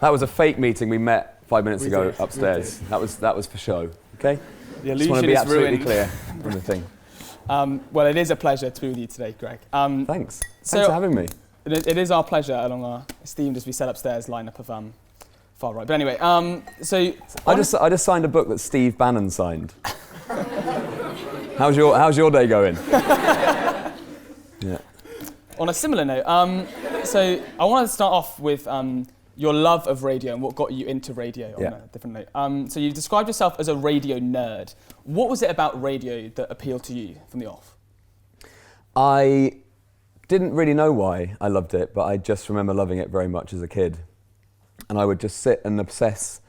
That was a fake meeting. We met 5 minutes ago upstairs. That was for show. Okay. The illusion just want to be is absolutely ruined. clear from the thing. Well, it is a pleasure to be with you today, Greg. Thanks. Thanks for having me. It is our pleasure along our esteemed, as we said upstairs, lineup of far right. But anyway, so I just signed a book that Steve Bannon signed. How's your day going? Yeah. On a similar note, so I want to start off with your love of radio and what got you into radio on a different note. So you've described yourself as a radio nerd. What was it about radio that appealed to you from the off? I didn't really know why I loved it, but I just remember loving it very much as a kid. And I would just sit and obsess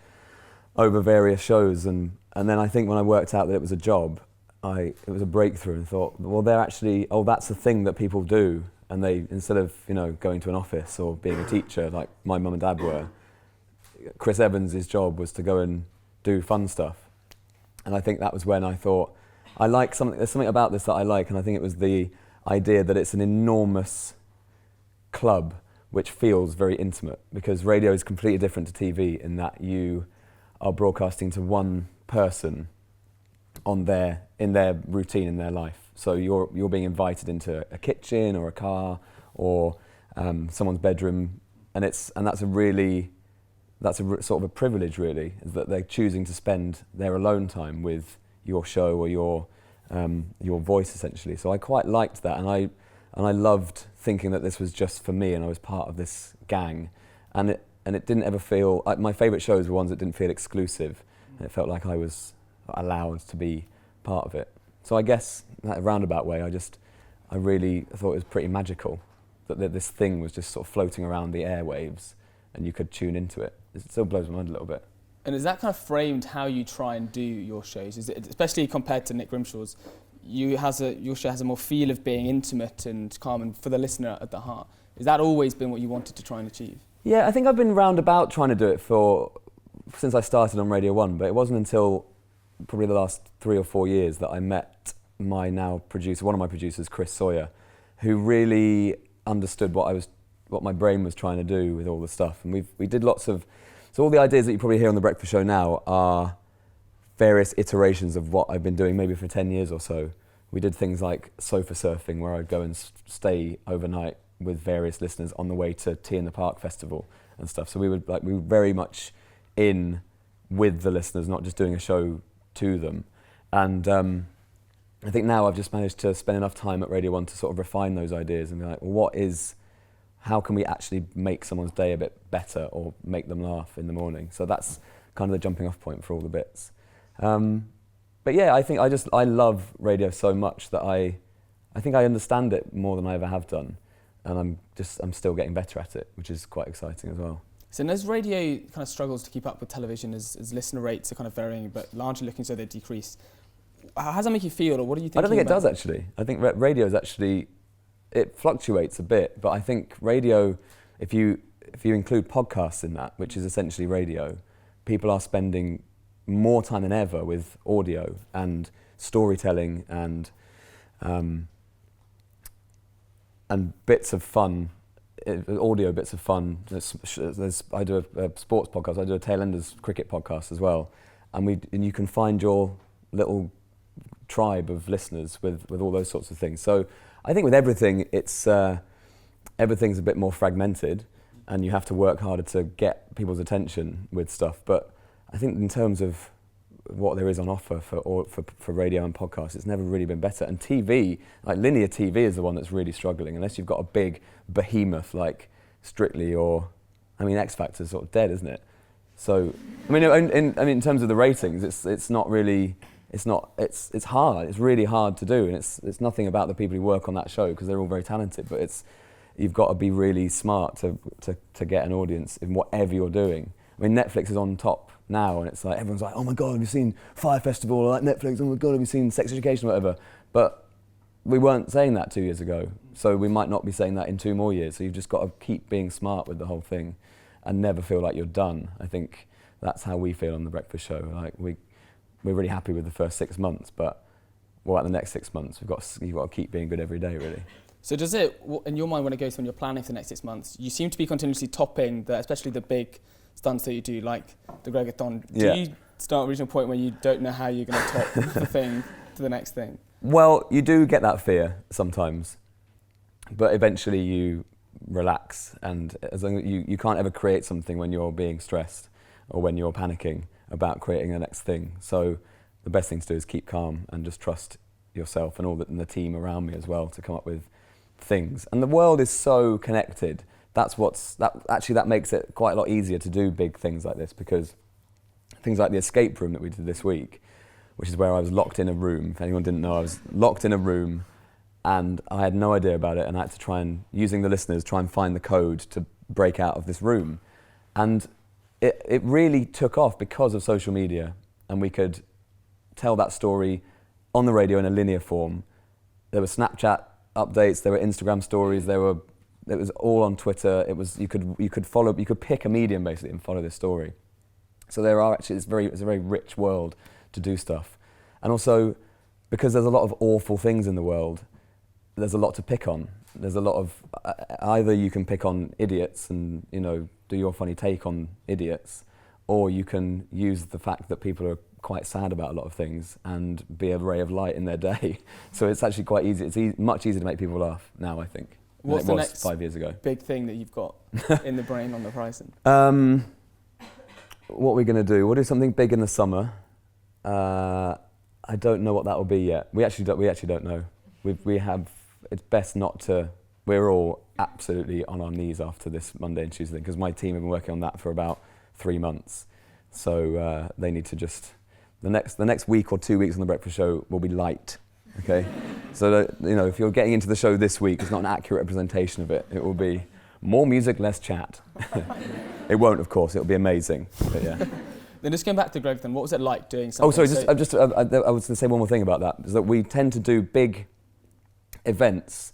over various shows. And then I think when I worked out that it was a job, it was a breakthrough and thought, well, they're actually, that's the thing that people do. And they, instead of, going to an office or being a teacher like my mum and dad were, Chris Evans' job was to go and do fun stuff. And I think that was when I thought, there's something about this that I like, and I think it was the idea that it's an enormous club which feels very intimate, because radio is completely different to TV in that you are broadcasting to one person in their routine, in their life. So you're being invited into a kitchen or a car or someone's bedroom, and that's a sort of a privilege, really, is that they're choosing to spend their alone time with your show or your voice, essentially. So I quite liked that, and I loved thinking that this was just for me, and I was part of this gang, and it didn't ever feel my favourite shows were ones that didn't feel exclusive, and it felt like I was allowed to be part of it. So I guess in that roundabout way, I really thought it was pretty magical that this thing was just sort of floating around the airwaves and you could tune into it. It still blows my mind a little bit. And is that kind of framed how you try and do your shows? Is it, especially compared to Nick Grimshaw's, your show has a more feel of being intimate and calm and for the listener at the heart. Has that always been what you wanted to try and achieve? Yeah, I think I've been roundabout trying to do it since I started on Radio 1, but it wasn't until probably the last 3 or 4 years that I met one of my producers, Chris Sawyer, who really understood what my brain was trying to do with all the stuff. And we did so all the ideas that you probably hear on The Breakfast Show now are various iterations of what I've been doing maybe for 10 years or so. We did things like sofa surfing, where I'd go and stay overnight with various listeners on the way to Tea in the Park Festival and stuff. So we were very much in with the listeners, not just doing a show to them. And I think now I've just managed to spend enough time at Radio 1 to sort of refine those ideas and be like, well, how can we actually make someone's day a bit better or make them laugh in the morning? So that's kind of the jumping off point for all the bits. But yeah, I think I love radio so much that I think I understand it more than I ever have done. And I'm still getting better at it, which is quite exciting as well. So as radio kind of struggles to keep up with television, as listener rates are kind of varying, but largely looking so they decrease, how does that make you feel, or what do you think? I don't think it does, actually. I think radio is actually, it fluctuates a bit, but I think radio, if you include podcasts in that, which is essentially radio, people are spending more time than ever with audio and storytelling and bits of fun, audio bits of fun. I do a sports podcast, I do a Tailenders cricket podcast as well, and you can find your little tribe of listeners with all those sorts of things. So I think with everything, everything's a bit more fragmented, and you have to work harder to get people's attention with stuff. But I think in terms of what there is on offer for radio and podcasts, it's never really been better. And TV, like linear TV, is the one that's really struggling, unless you've got a big behemoth like Strictly X Factor's sort of dead, isn't it? So in terms of the ratings, it's not really. It's hard. It's really hard to do, and it's nothing about the people who work on that show, because they're all very talented. But you've got to be really smart to get an audience in whatever you're doing. I mean, Netflix is on top now, and it's like everyone's like, oh my God, have you seen Fire Festival? Or like Netflix, oh my God, have you seen Sex Education or whatever? But we weren't saying that 2 years ago, so we might not be saying that in 2 more years. So you've just got to keep being smart with the whole thing, and never feel like you're done. I think that's how we feel on The Breakfast Show. Like we're really happy with the first 6 months, but what about the next 6 months? You've got to keep being good every day, really. So does it, in your mind, when you're planning for the next 6 months, you seem to be continuously topping, especially the big stunts that you do, like the Gregathlon. Yeah. Do you start reaching a point where you don't know how you're going to top the thing to the next thing? Well, you do get that fear sometimes, but eventually you relax, and as long as you can't ever create something when you're being stressed or when you're panicking about creating the next thing. So the best thing to do is keep calm and just trust yourself and and the team around me as well to come up with things. And the world is so connected. That makes it quite a lot easier to do big things like this, because things like the escape room that we did this week, which is where I was locked in a room. If anyone didn't know, I was locked in a room and I had no idea about it, and I had to try and, using the listeners, try and find the code to break out of this room. And it really took off because of social media, and we could tell that story on the radio in a linear form. There were Snapchat updates, there were Instagram stories, it was all on Twitter. You could pick a medium basically and follow this story. So it's a very rich world to do stuff. And also, because there's a lot of awful things in the world, there's a lot to pick on. There's a lot of, either you can pick on idiots and, do your funny take on idiots, or you can use the fact that people are quite sad about a lot of things and be a ray of light in their day. So it's actually quite easy. It's much easier to make people laugh now, I think, than it was 5 years ago. Big thing that you've got in the brain on the horizon? What are we going to do? We'll do something big in the summer. I don't know what that will be yet. We actually don't know. It's best not to. We're all absolutely on our knees after this Monday and Tuesday, because my team have been working on that for about 3 months. So they need to just, the next week or 2 weeks on the breakfast show will be light. Okay, so that, if you're getting into the show this week, it's not an accurate representation of it. It will be more music, less chat. It won't, of course. It'll be amazing. But yeah. Then just going back to Gregathlon, what was it like doing something? Oh, sorry. I was going to say one more thing about that. Is that we tend to do big events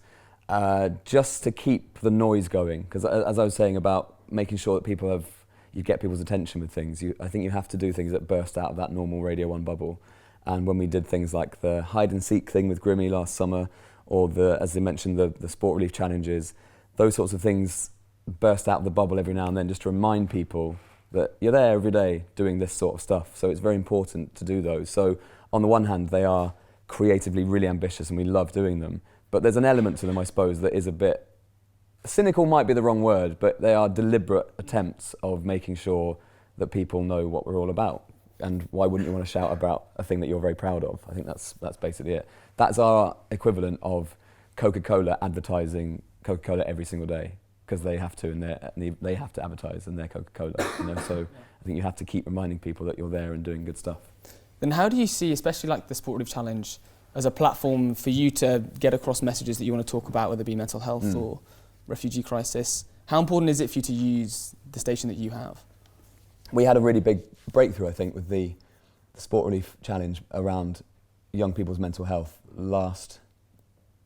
just to keep the noise going. Because as I was saying about making sure that you get people's attention with things. I think you have to do things that burst out of that normal Radio 1 bubble. And when we did things like the hide and seek thing with Grimmy last summer, or as they mentioned, the sport relief challenges, those sorts of things burst out of the bubble every now and then, just to remind people that you're there every day doing this sort of stuff. So it's very important to do those. So on the one hand, they are creatively really ambitious and we love doing them. But there's an element to them, I suppose, that is a bit, cynical might be the wrong word, but they are deliberate attempts of making sure that people know what we're all about. And why wouldn't you want to shout about a thing that you're very proud of? I think that's basically it. That's our equivalent of Coca-Cola advertising Coca-Cola every single day, because they have to, and they have to advertise in their Coca-Cola. So I think you have to keep reminding people that you're there and doing good stuff. Then how do you see, especially like the Sport Relief Challenge, as a platform for you to get across messages that you want to talk about, whether it be mental health or refugee crisis? How important is it for you to use the station that you have? We had a really big breakthrough, I think, with the Sport Relief Challenge around young people's mental health last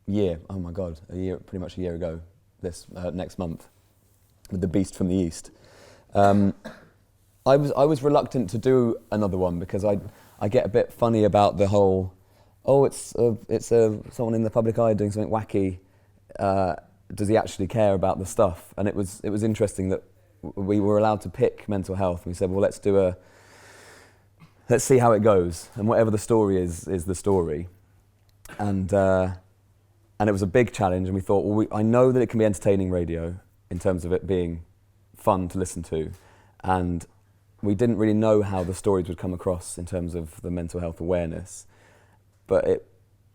year. Oh my God, pretty much a year ago, this next month, with the Beast from the East. I was reluctant to do another one because I get a bit funny about the whole, it's someone in the public eye doing something wacky. Does he actually care about the stuff? And it was interesting that we were allowed to pick mental health. And we said, well, let's see how it goes. And whatever the story is the story. And it was a big challenge. And we thought, well, I know that it can be entertaining radio in terms of it being fun to listen to. And we didn't really know how the stories would come across in terms of the mental health awareness. But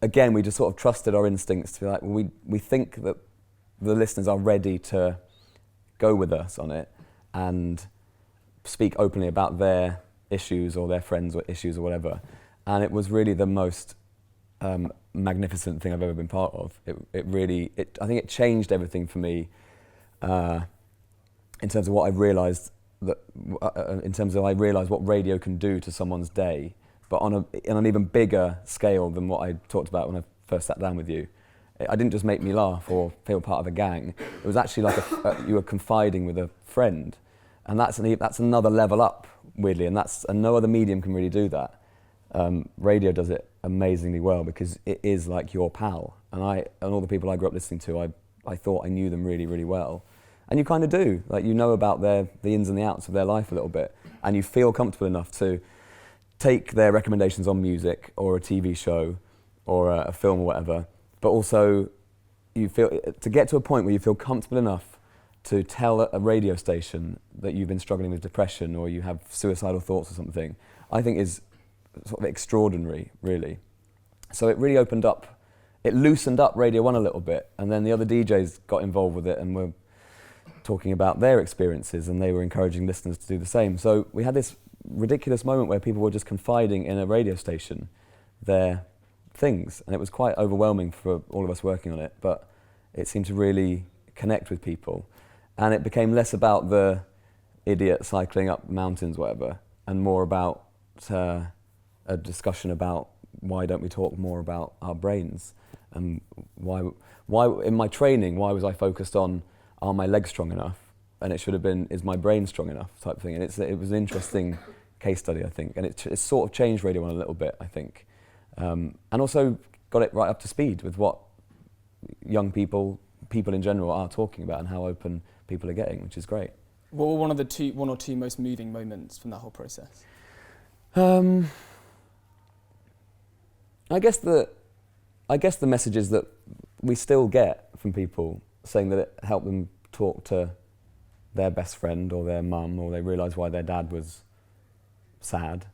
again, we just sort of trusted our instincts to be like, well, we think that the listeners are ready to go with us on it and speak openly about their issues or their friends' or issues or whatever. And it was really the most magnificent thing I've ever been part of. I think it changed everything for me in terms of what I realised what radio can do to someone's day, but on an even bigger scale than what I talked about when I first sat down with you. I didn't just make me laugh or feel part of a gang. It was actually like you were confiding with a friend, and that's another level up, weirdly, and no other medium can really do that. Radio does it amazingly well because it is like your pal, and all the people I grew up listening to, I thought I knew them really, really well, And you kind of do, like you know about the ins and the outs of their life a little bit, and you feel comfortable enough to take their recommendations on music or a TV show or a film or whatever, but also you feel to get to a point where you feel comfortable enough to tell a radio station that you've been struggling with depression or you have suicidal thoughts or something, I think is sort of extraordinary, really. So it really it loosened up Radio 1 a little bit, and then the other DJs got involved with it and were talking about their experiences, and they were encouraging listeners to do the same. So we had this ridiculous moment where people were just confiding in a radio station their things, and it was quite overwhelming for all of us working on it, but it seemed to really connect with people. And it became less about the idiot cycling up mountains, whatever, and more about a discussion about why don't we talk more about our brains, and why in my training, why was I focused on are my legs strong enough? And it should have been, is my brain strong enough type of thing. And it was an interesting case study, I think. And it sort of changed Radio 1 a little bit, I think. And also got it right up to speed with what young people in general are talking about and how open people are getting, which is great. What were one or two most moving moments from that whole process? I guess the messages that we still get from people saying that it helped them talk to their best friend or their mum, or they realised why their dad was sad,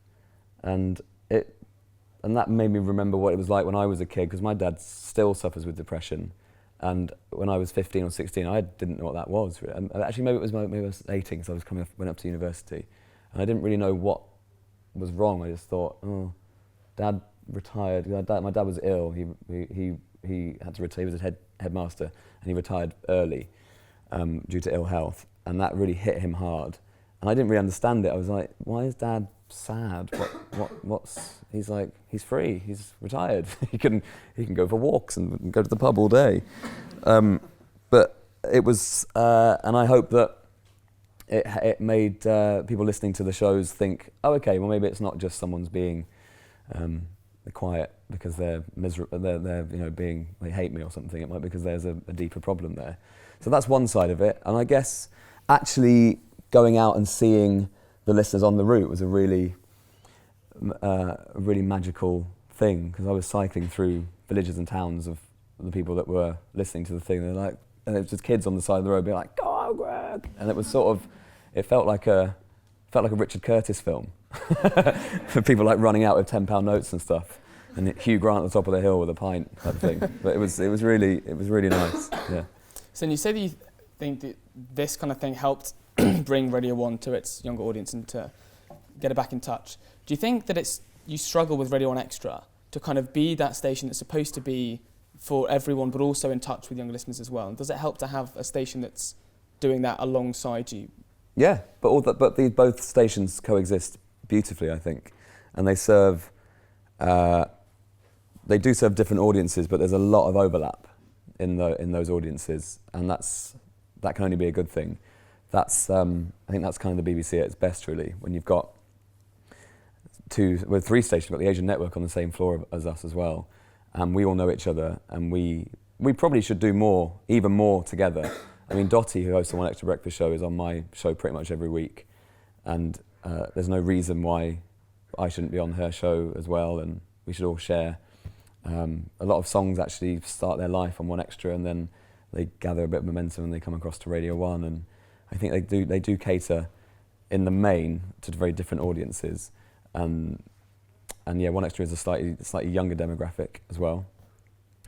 and that made me remember what it was like when I was a kid, because my dad still suffers with depression, and when I was 15 or 16 I didn't know what that was really. And actually maybe I was 18 because I went up to university, and I didn't really know what was wrong. I just thought, oh, Dad retired. My dad was ill. He had to retire. He was a headmaster, and he retired early due to ill health, and that really hit him hard. And I didn't really understand it. I was like, why is Dad sad? He's like, he's free. He's retired. he can go for walks and go to the pub all day. But it was, and I hope that it made people listening to the shows think, oh, okay, well maybe it's not just someone's being quiet because they're miserable, they're they hate me or something. It might be because there's a deeper problem there. So that's one side of it. And I guess actually going out and seeing the listeners on the route was a really magical thing, because I was cycling through villages and towns of the people that were listening to the thing. They're like, and it was just kids on the side of the road being like, "Go on, Greg!" And it was it felt like a Richard Curtis film. For people like running out with £10 notes and stuff, and Hugh Grant at the top of the hill with a pint type of thing. But it was really nice. Yeah. So you say that you think that this kind of thing helped bring Radio 1 to its younger audience and to get it back in touch. Do you think that you struggle with Radio 1 Extra to kind of be that station that's supposed to be for everyone, but also in touch with younger listeners as well? And does it help to have a station that's doing that alongside you? Yeah, but both stations coexist beautifully, I think, and they do serve different audiences, but there's a lot of overlap in those audiences, and that can only be a good thing. I think that's kind of the BBC at its best, really, when you've got three stations. We've got the Asian Network on the same floor as us as well, and we all know each other, and we probably should do even more together. I mean, Dottie, who hosts the One Extra Breakfast show, is on my show pretty much every week, and there's no reason why I shouldn't be on her show as well, and we should all share. A lot of songs actually start their life on One Extra, and then they gather a bit of momentum and they come across to Radio 1, and I think they do cater in the main to very different audiences, and yeah, One Extra is a slightly younger demographic as well,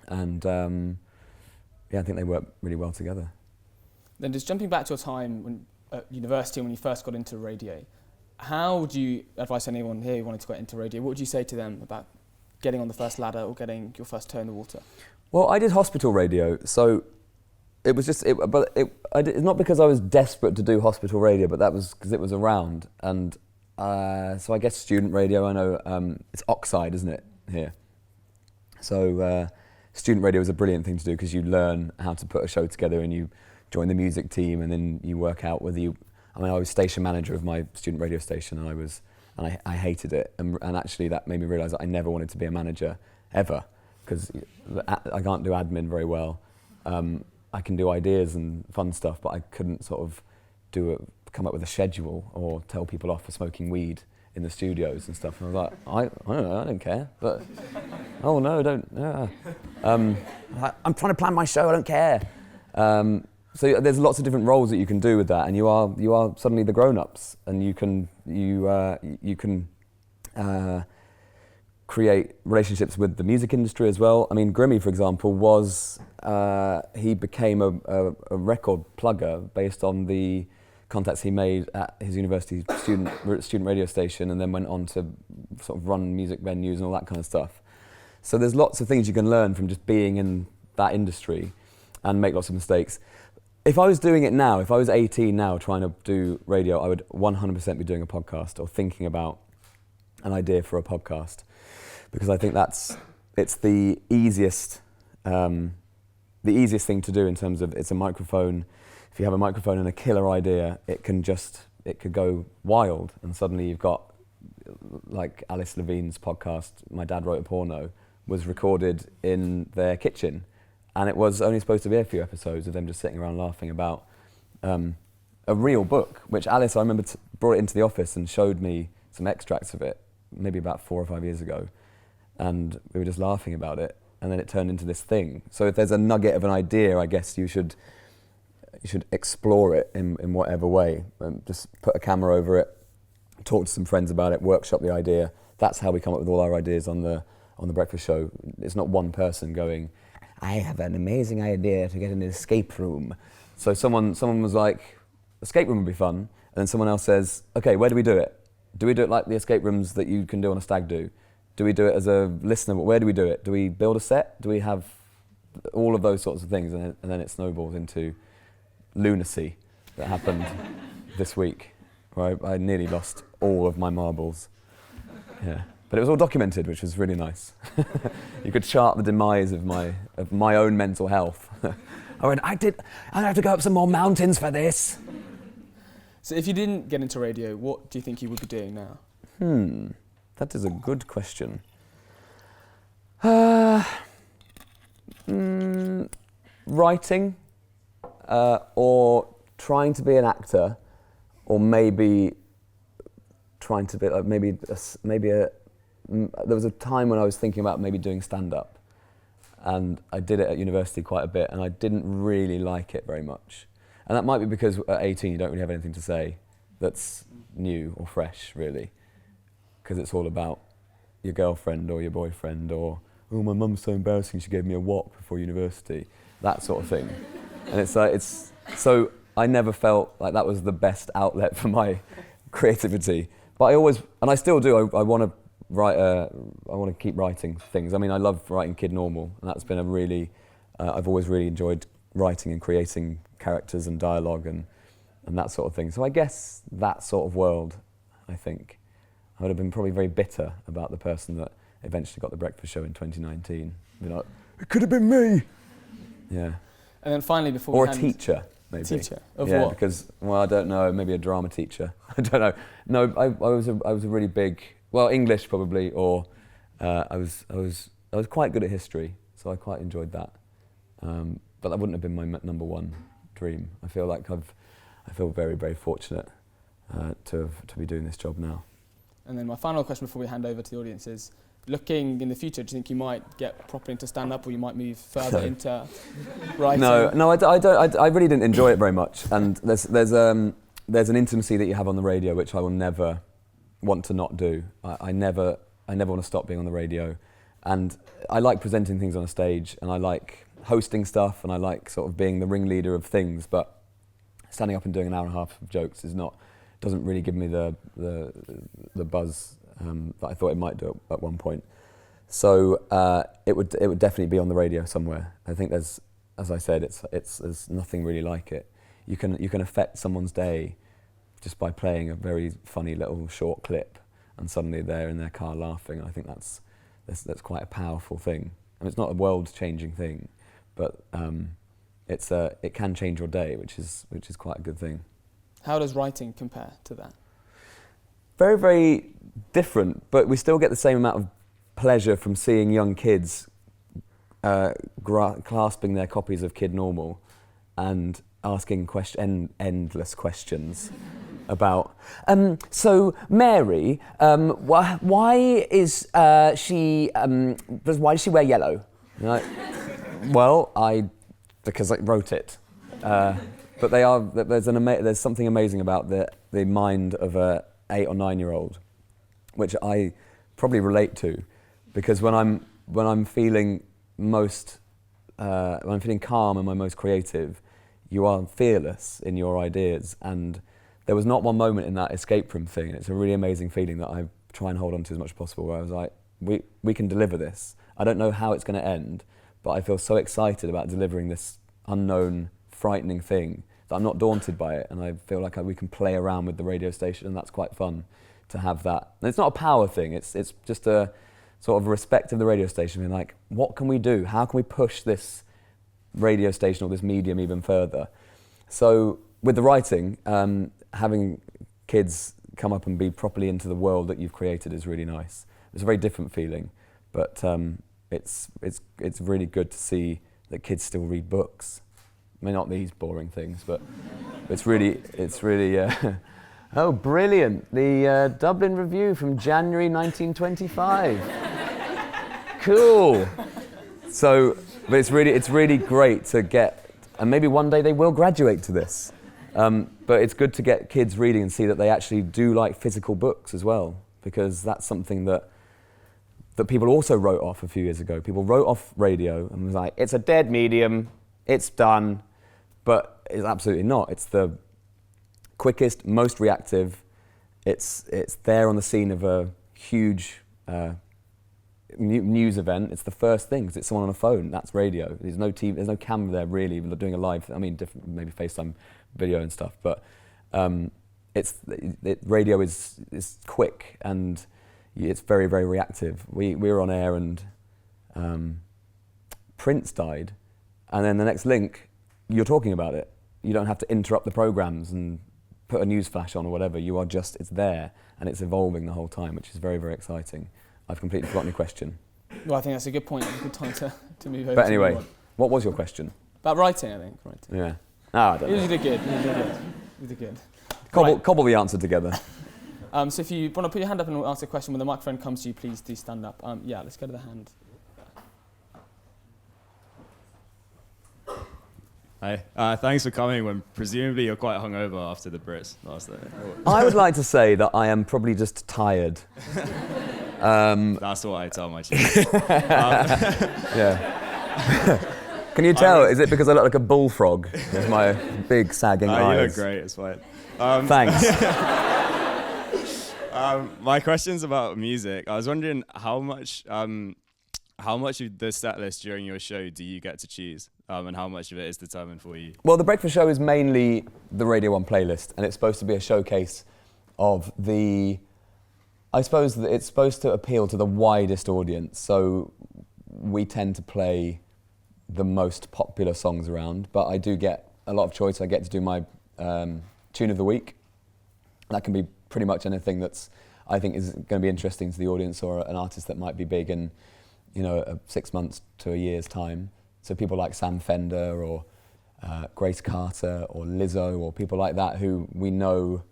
and yeah, I think they work really well together. Then just jumping back to your time at university when you first got into radio, how would you advise anyone here who wanted to get into radio? What would you say to them about getting on the first ladder or getting your first toe in the water? Well, I did hospital radio, so it was just, it's not because I was desperate to do hospital radio, but that was because it was around. And so I guess student radio, I know it's Oxide, isn't it, here? So student radio is a brilliant thing to do because you learn how to put a show together, and you join the music team, and then you work out whether you... I mean, I was station manager of my student radio station, and I hated it, and actually that made me realise that I never wanted to be a manager ever, because I can't do admin very well, I can do ideas and fun stuff, but I couldn't sort of come up with a schedule or tell people off for smoking weed in the studios and stuff. And I was like, I don't know, I don't care. But oh no, don't. Yeah. I'm trying to plan my show. I don't care. So there's lots of different roles that you can do with that, and you are suddenly the grown-ups, and you can create relationships with the music industry as well. I mean, Grimmy, for example, he became a record plugger based on the contacts he made at his university student radio station, and then went on to sort of run music venues and all that kind of stuff. So there's lots of things you can learn from just being in that industry and make lots of mistakes. If I was doing it now, if I was 18 now trying to do radio, I would 100% be doing a podcast or thinking about an idea for a podcast, because I think it's the easiest thing to do in terms of it's a microphone. If you have a microphone and a killer idea, it could go wild, and suddenly you've got, like Alice Levine's podcast, My Dad Wrote a Porno, was recorded in their kitchen, and it was only supposed to be a few episodes of them just sitting around laughing about a real book, which Alice, I remember, brought it into the office and showed me some extracts of it, maybe about 4 or 5 years ago, and we were just laughing about it, and then it turned into this thing. So if there's a nugget of an idea, I guess you should explore it in whatever way, and just put a camera over it, talk to some friends about it, workshop the idea. That's how we come up with all our ideas on the breakfast show. It's not one person going, I have an amazing idea to get in an escape room. So someone was like, escape room would be fun, and then someone else says, okay, where do we do it? Do we do it like the escape rooms that you can do on a stag do? Do we do it as a listener? Where do we do it? Do we build a set? Do we have all of those sorts of things? And then it snowballs into lunacy that happened this week, where I nearly lost all of my marbles. Yeah, but it was all documented, which was really nice. You could chart the demise of my own mental health. I went, I have to go up some more mountains for this. So if you didn't get into radio, what do you think you would be doing now? That is a good question. Writing, or trying to be an actor, or maybe trying to be like there was a time when I was thinking about maybe doing stand-up, and I did it at university quite a bit, and I didn't really like it very much. And that might be because at 18 you don't really have anything to say that's new or fresh, really, because it's all about your girlfriend or your boyfriend, or, oh, my mum's so embarrassing, she gave me a whop before university, that sort of thing. And so I never felt like that was the best outlet for my creativity. But I still do, I want to write, I want to keep writing things. I mean, I love writing Kid Normal, and that's been a really, I've always really enjoyed writing and creating characters and dialogue and that sort of thing. So I guess that sort of world, I think. I would have been probably very bitter about the person that eventually got the breakfast show in 2019. Be like, it could have been me. Yeah. And then finally, before or a teacher, maybe. Teacher of yeah, what? Because, well, I don't know. Maybe a drama teacher. I don't know. No, I was a really big, well, English probably, or I was quite good at history, so I quite enjoyed that. But that wouldn't have been my number one dream. I feel like I feel very, very fortunate to be doing this job now. And then my final question before we hand over to the audience is, looking in the future, do you think you might get properly into stand-up, or you might move further into writing? No, I don't. I really didn't enjoy it very much. And there's an intimacy that you have on the radio which I will never want to not do. I never want to stop being on the radio. And I like presenting things on a stage, and I like hosting stuff, and I like sort of being the ringleader of things. But standing up and doing an hour and a half of jokes doesn't really give me the buzz that I thought it might do at one point. So it would definitely be on the radio somewhere. I think there's, as I said, there's nothing really like it. You can affect someone's day just by playing a very funny little short clip, and suddenly they're in their car laughing. I think that's quite a powerful thing. I mean, it's not a world-changing thing, but it can change your day, which is quite a good thing. How does writing compare to that? Very, very different, but we still get the same amount of pleasure from seeing young kids clasping their copies of Kid Normal and asking endless questions about. So Mary, why is she? Why does she wear yellow? Like, well, because I wrote it. But there's something amazing about the mind of a 8 or 9-year-old, which I probably relate to, because when I'm feeling calm and my most creative, you are fearless in your ideas, and there was not one moment in that escape room thing. It's a really amazing feeling that I try and hold on to as much as possible, where I was like, we can deliver this. I don't know how it's going to end, but I feel so excited about delivering this unknown, frightening thing that I'm not daunted by it, and I feel like we can play around with the radio station, and that's quite fun to have that. And it's not a power thing, it's just a sort of respect of the radio station, being like, what can we do? How can we push this radio station or this medium even further? So with the writing, having kids come up and be properly into the world that you've created is really nice. It's a very different feeling, but it's really good to see that kids still read books. I mean, not these boring things, but it's really. Oh, brilliant! The Dublin Review from January 1925. Cool. So, but it's really great to get, and maybe one day they will graduate to this. But it's good to get kids reading and see that they actually do like physical books as well, because that's something that people also wrote off a few years ago. People wrote off radio and was like, it's a dead medium, it's done. But it's absolutely not. It's the quickest, most reactive. It's there on the scene of a huge news event. It's the first thing, because it's someone on a phone. That's radio. There's no TV, there's no camera there really. We're doing a live, different, maybe FaceTime video and stuff. But radio is quick, and it's very, very reactive. We were on air and Prince died, and then the next link, you're talking about it. You don't have to interrupt the programs and put a news flash on or whatever. It's there, and it's evolving the whole time, which is very, very exciting. I've completely forgotten your question. Well, I think that's a good point. A good time to move over. But anyway, what was your question? About writing, I think. Writing. Yeah. I don't know. You did good. You did good. Cobble the answer together. So if you want to put your hand up and ask a question, when the microphone comes to you, please do stand up. Yeah, let's go to the hand. Hi. Thanks for coming when presumably you're quite hungover after the Brits last night. I would like to say that I am probably just tired. That's what I tell my children. Yeah. Can you tell? Is it because I look like a bullfrog with my big sagging eyes? You look great, it's fine. Thanks. My question's about music. I was wondering how much of the set list during your show do you get to choose? And how much of it is determined for you? Well, the Breakfast Show is mainly the Radio 1 playlist, and it's supposed to be a showcase of I suppose that it's supposed to appeal to the widest audience, so we tend to play the most popular songs around, but I do get a lot of choice. I get to do my tune of the week. That can be pretty much anything that's I think is going to be interesting to the audience, or an artist that might be big in 6 months to a year's time. So people like Sam Fender or Grace Carter or Lizzo or people like that who we know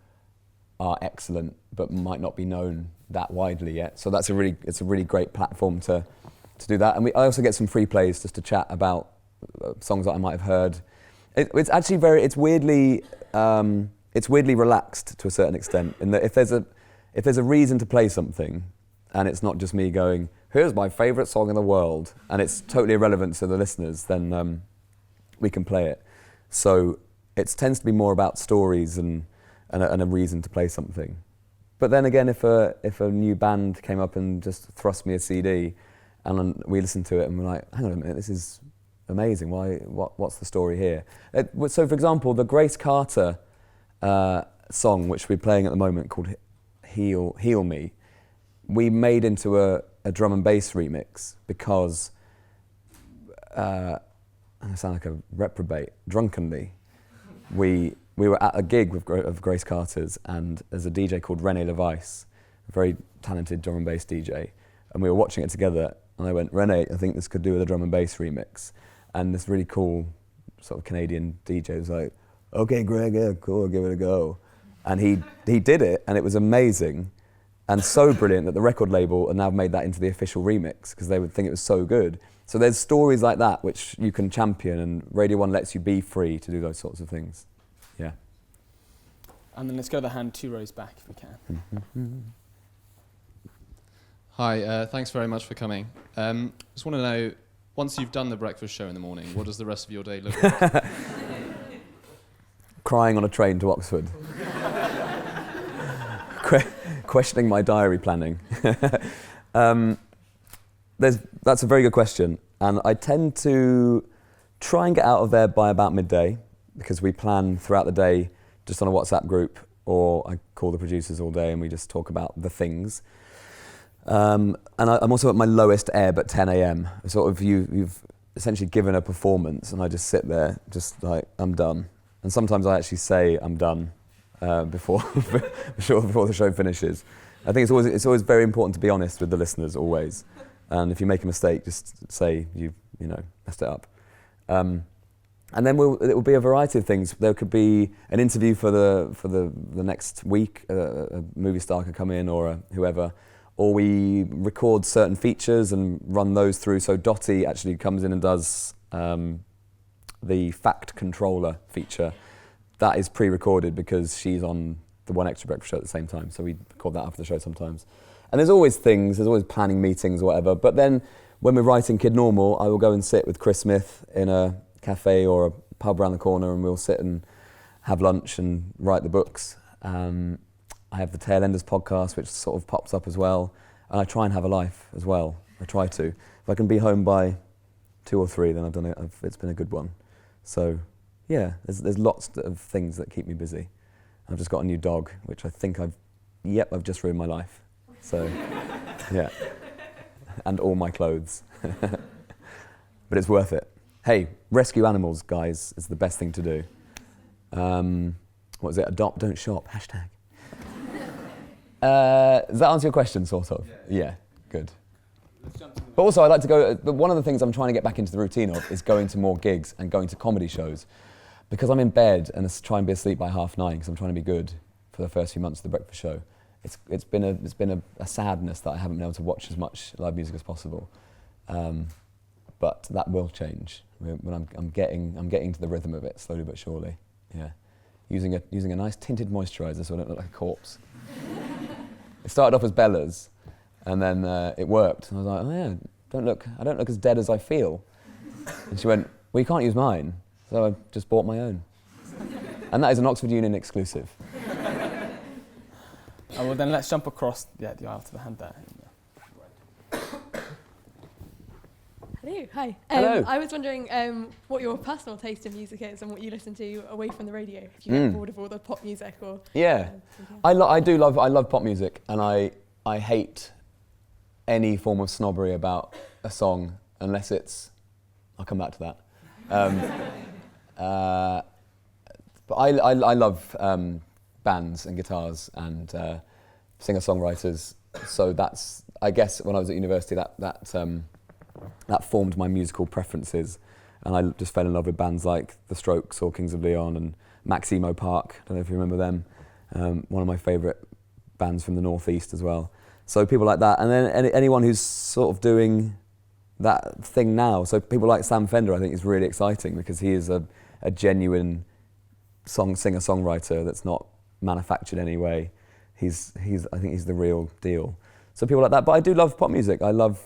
are excellent but might not be known that widely yet. So it's a really great platform to do that. And I also get some free plays just to chat about songs that I might have heard. It's actually it's weirdly relaxed to a certain extent, in that if there's a reason to play something, and it's not just me going, here's my favourite song in the world, and it's totally irrelevant to the listeners, then we can play it. So it tends to be more about stories and a reason to play something. But then again, if a new band came up and just thrust me a CD, and we listened to it and we're like, hang on a minute, this is amazing. What's the story here? So for example, the Grace Carter song, which we're playing at the moment, called Heal Me, we made into a drum and bass remix because, I sound like a reprobate, drunkenly, we were at a gig of Grace Carter's, and there's a DJ called René Levice, a very talented drum and bass DJ, and we were watching it together, and I went, René, I think this could do with a drum and bass remix. And this really cool sort of Canadian DJ was like, okay, Greg, yeah, cool, give it a go. And he did it, and it was amazing and so brilliant that the record label have now made that into the official remix because they would think it was so good. So there's stories like that which you can champion, and Radio 1 lets you be free to do those sorts of things. Yeah. And then let's go the hand 2 rows back if we can. Hi, thanks very much for coming. Just want to know, once you've done the breakfast show in the morning, what does the rest of your day look like? Crying on a train to Oxford. Questioning my diary planning. That's a very good question, and I tend to try and get out of there by about midday because we plan throughout the day just on a WhatsApp group, or I call the producers all day and we just talk about the things. And I'm also at my lowest ebb at 10 a.m. Sort of you've essentially given a performance, and I just sit there, just like, I'm done. And sometimes I actually say I'm done before the show finishes. I think it's always very important to be honest with the listeners, always. And if you make a mistake, just say you messed it up. And then it will be a variety of things. There could be an interview for the next week. A movie star could come in, or whoever. Or we record certain features and run those through. So Dottie actually comes in and does the Fact Controller feature. That is pre-recorded because she's on the One Extra Breakfast show at the same time. So we record that after the show sometimes. And there's always planning meetings or whatever. But then when we're writing Kid Normal, I will go and sit with Chris Smith in a cafe or a pub around the corner, and we'll sit and have lunch and write the books. I have the Tailenders podcast, which sort of pops up as well. And I try and have a life as well. I try to. If I can be home by 2 or 3, then I've done it. It's been a good one. So, yeah, there's lots of things that keep me busy. I've just got a new dog, which I think I've just ruined my life. So, yeah. And all my clothes. But it's worth it. Hey, rescue animals, guys, is the best thing to do. What is it? Adopt, don't shop, hashtag. Does that answer your question, sort of? Yeah, good. But also, I'd like to go, one of the things I'm trying to get back into the routine of is going to more gigs and going to comedy shows. Because I'm in bed and try and be asleep by 9:30 because I'm trying to be good for the first few months of the breakfast show. It's been a sadness that I haven't been able to watch as much live music as possible. But that will change when I'm getting to the rhythm of it slowly but surely. Yeah, using a nice tinted moisturiser so I don't look like a corpse. It started off as Bella's, and then it worked. And I was like, oh yeah, I don't look as dead as I feel. And she went, well, you can't use mine. So I just bought my own. And that is an Oxford Union exclusive. Well, then let's jump across the aisle to the hand there. Hello, hi. Hello. I was wondering what your personal taste in music is and what you listen to away from the radio. If you get bored of all the pop music or... Yeah, I love pop music, and I hate any form of snobbery about a song unless it's... I'll come back to that. But I love bands and guitars and singer-songwriters. So that's, I guess, when I was at university, that formed my musical preferences, and I just fell in love with bands like The Strokes or Kings of Leon and Maximo Park. I don't know if you remember them. One of my favourite bands from the Northeast as well. So people like that, and then anyone who's sort of doing that thing now. So people like Sam Fender, I think, is really exciting because he is a genuine singer-songwriter that's not manufactured anyway. I think he's the real deal. So people like that, but I do love pop music. I love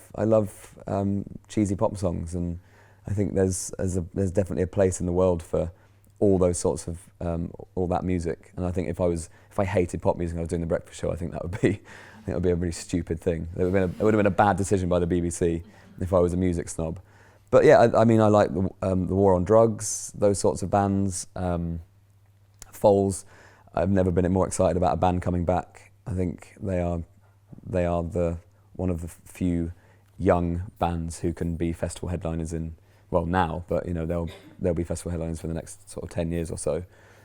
cheesy pop songs, and I think there's definitely a place in the world for all those sorts of all that music. And I think if I hated pop music and I was doing the breakfast show, I think that would be a really stupid thing. It would have been a bad decision by the BBC if I was a music snob. But yeah, I mean, I like the War on Drugs, those sorts of bands. Foals. I've never been more excited about a band coming back. I think they are one of the few young bands who can be festival headliners now, but they'll be festival headliners for the next sort of 10 years or so.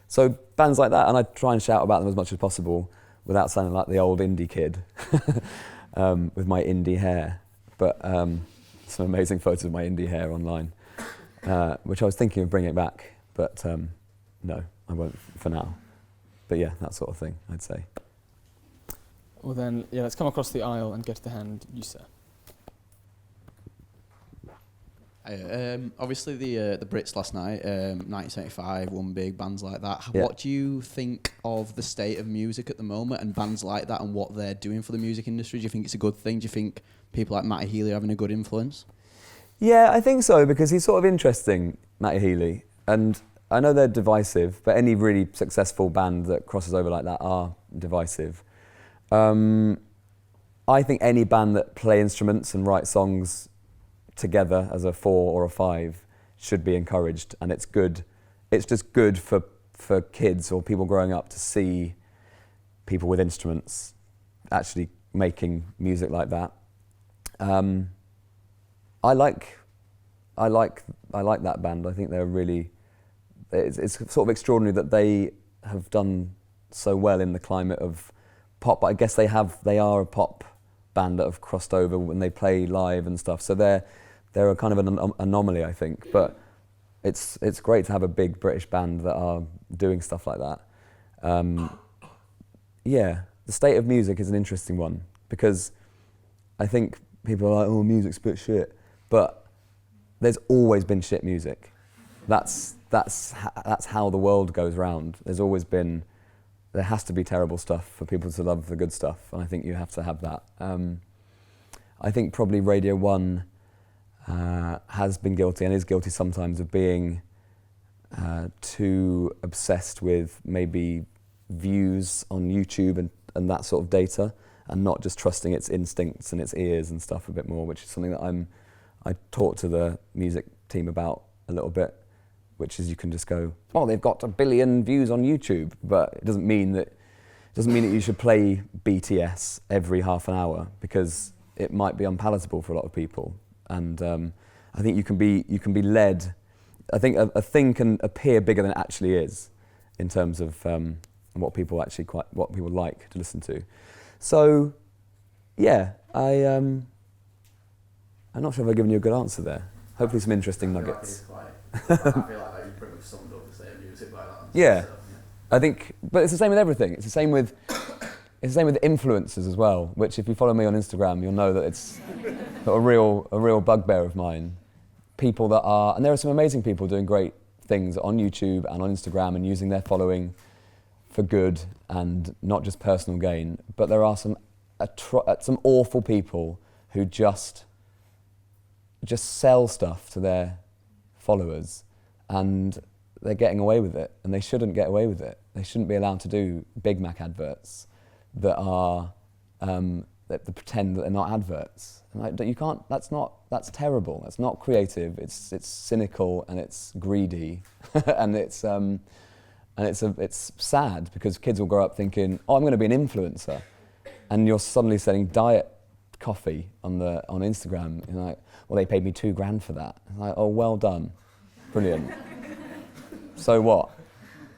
So bands like that, and I try and shout about them as much as possible without sounding like the old indie kid with my indie hair. But some amazing photos of my indie hair online. which I was thinking of bringing it back, but no, I won't for now. But yeah, that sort of thing, I'd say. Well then, yeah, let's come across the aisle and get to the hand, you sir. Obviously the Brits last night, 1975, One Big, bands like that. Yeah. What do you think of the state of music at the moment and bands like that and what they're doing for the music industry? Do you think it's a good thing? Do you think people like Matty Healy are having a good influence? Yeah, I think so, because he's sort of interesting, Matty Healy, and I know they're divisive, but any really successful band that crosses over like that are divisive. I think any band that play instruments and write songs together as a 4 or a 5 should be encouraged, and it's good. It's just good for kids or people growing up to see people with instruments actually making music like that. I like that band. I think they're really. It's sort of extraordinary that they have done so well in the climate of pop. But I guess they are a pop band that have crossed over when they play live and stuff. So they're a kind of an anomaly, I think. But it's great to have a big British band that are doing stuff like that. Yeah, the state of music is an interesting one because I think people are like, oh, music's a bit shit, but there's always been shit music. That's how the world goes round. There has to be terrible stuff for people to love the good stuff, and I think you have to have that. I think probably Radio 1 has been guilty and is guilty sometimes of being too obsessed with maybe views on YouTube and that sort of data, and not just trusting its instincts and its ears and stuff a bit more, which is something that I talk to the music team about a little bit, which is you can just go, well, they've got 1 billion views on YouTube, but it doesn't mean that you should play BTS every half an hour, because it might be unpalatable for a lot of people. And I think you can be led. I think a thing can appear bigger than it actually is, in terms of what people like to listen to. So, yeah, I'm not sure if I've given you a good answer there. Hopefully, some interesting nuggets. I feel like you pretty much summed up the state of music by that. Yeah, I think, but it's the same with everything. It's the same with influencers as well. Which, if you follow me on Instagram, you'll know that it's a real bugbear of mine. People that are, and there are some amazing people doing great things on YouTube and on Instagram and using their following for good and not just personal gain. But there are some awful people who just sell stuff to their followers, and they're getting away with it, and they shouldn't get away with it. They shouldn't be allowed to do Big Mac adverts that are that pretend that they're not adverts. And you can't. That's terrible. That's not creative. It's cynical and it's greedy, and it's sad because kids will grow up thinking, oh, I'm going to be an influencer, and you're suddenly selling diet coffee on Instagram. You're like, well, they paid me $2,000 for that. I'm like, oh, well done, brilliant. So what?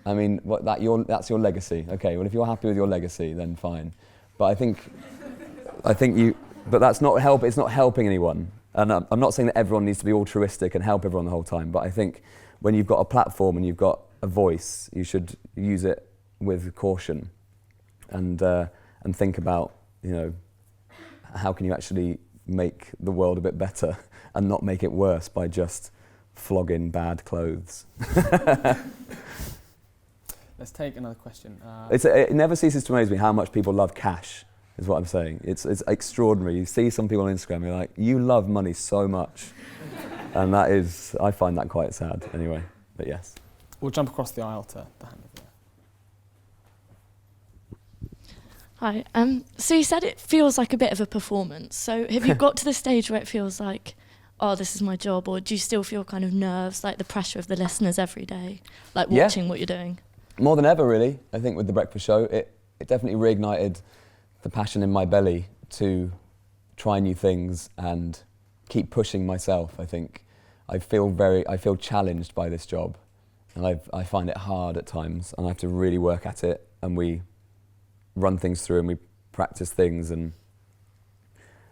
I mean, that's your legacy. Okay, well, if you're happy with your legacy, then fine. But I think but that's not help. It's not helping anyone. And I'm not saying that everyone needs to be altruistic and help everyone the whole time. But I think when you've got a platform and you've got a voice, you should use it with caution, and think about, how can you actually make the world a bit better and not make it worse by just flogging bad clothes. Let's take another question. It never ceases to amaze me how much people love cash, is what I'm saying. It's extraordinary. You see some people on Instagram, you're like, you love money so much. And I find that quite sad anyway, but yes. We'll jump across the aisle to the hand over there. Hi. So you said it feels like a bit of a performance. So have you got to the stage where it feels like, oh, this is my job, or do you still feel kind of nerves, like the pressure of the listeners every day, like watching what you're doing? More than ever, really. I think with The Breakfast Show, it definitely reignited the passion in my belly to try new things and keep pushing myself. I think I feel challenged by this job, and I find it hard at times, and I have to really work at it, and we run things through and we practice things, and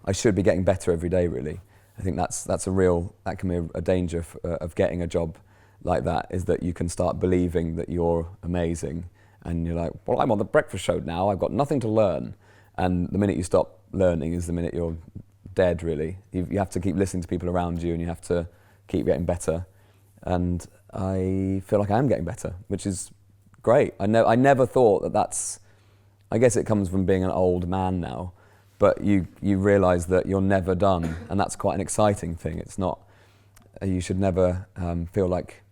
I should be getting better every day, really. I think that can be a danger of getting a job like that, is that you can start believing that you're amazing, and you're like, well, I'm on the breakfast show now, I've got nothing to learn. And the minute you stop learning is the minute you're dead, really. You have to keep listening to people around you, and you have to keep getting better. And I feel like I am getting better, which is great. I never thought that's, I guess it comes from being an old man now, but you realise that you're never done, and that's quite an exciting thing. It's not, you should never feel like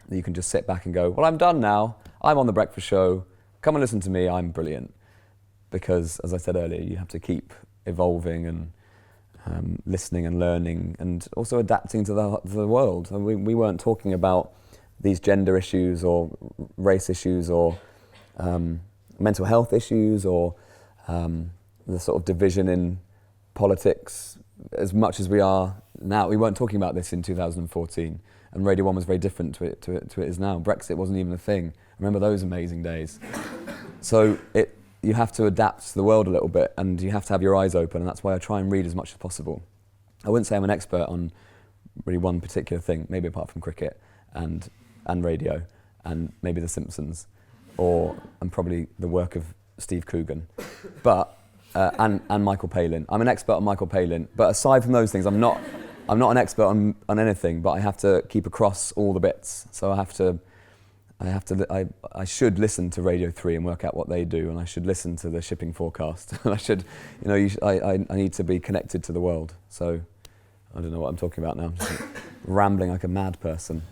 you can just sit back and go, well, I'm done now, I'm on the breakfast show, come and listen to me, I'm brilliant. Because, as I said earlier, you have to keep evolving and listening and learning, and also adapting to the world. And we weren't talking about these gender issues or race issues or mental health issues or the sort of division in politics as much as we are now. We weren't talking about this in 2014, and Radio 1 was very different to it is now. Brexit wasn't even a thing. I remember those amazing days. So you have to adapt to the world a little bit, and you have to have your eyes open, and that's why I try and read as much as possible. I wouldn't say I'm an expert on really one particular thing, maybe apart from cricket and radio and maybe The Simpsons, and probably the work of Steve Coogan, but and Michael Palin. I'm an expert on Michael Palin, but aside from those things, I'm not an expert on anything, but I have to keep across all the bits. So I should listen to Radio 3 and work out what they do, and I should listen to the shipping forecast. And I need to be connected to the world. So I don't know what I'm talking about now. I'm just rambling like a mad person.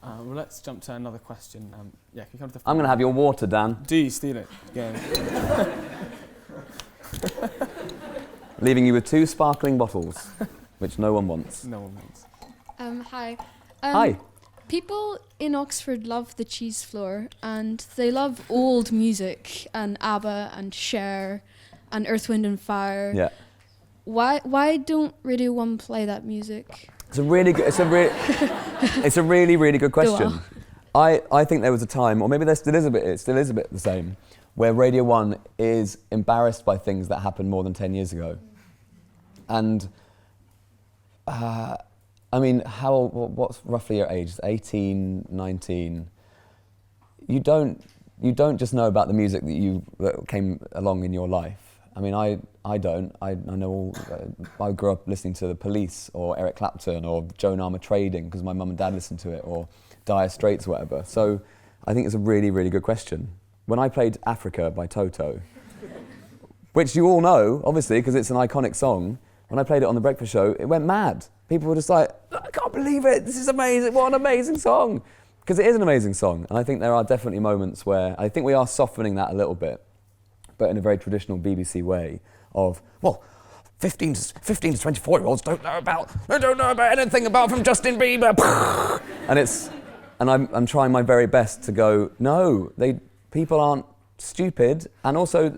Well, let's jump to another question. Can you come to the I'm going to have your water, Dan. Do steal it. Go. Leaving you with 2 sparkling bottles, which no one wants. No one wants. Hi. Hi. People in Oxford love the cheese floor, and they love old music and ABBA and Cher and Earth, Wind and Fire. Yeah. Why don't Radio 1 play that music? It's a really really good question. I think there was a time, or maybe it still is a bit the same, where Radio 1 is embarrassed by things that happened more than 10 years ago. And what's roughly your age? 18, 19. You don't just know about the music that came along in your life. I mean, I don't. I know I grew up listening to The Police or Eric Clapton or Joan Armour Trading because my mum and dad listened to it, or Dire Straits or whatever. So I think it's a really, really good question. When I played Africa by Toto, which you all know, obviously, because it's an iconic song, when I played it on The Breakfast Show, it went mad. People were just like, I can't believe it, this is amazing, what an amazing song. Because it is an amazing song, and I think there are definitely moments where I think we are softening that a little bit, but in a very traditional BBC way of, well, 15 to 24-year-olds don't know about anything apart from Justin Bieber. And I'm trying my very best to go, no, people aren't stupid, and also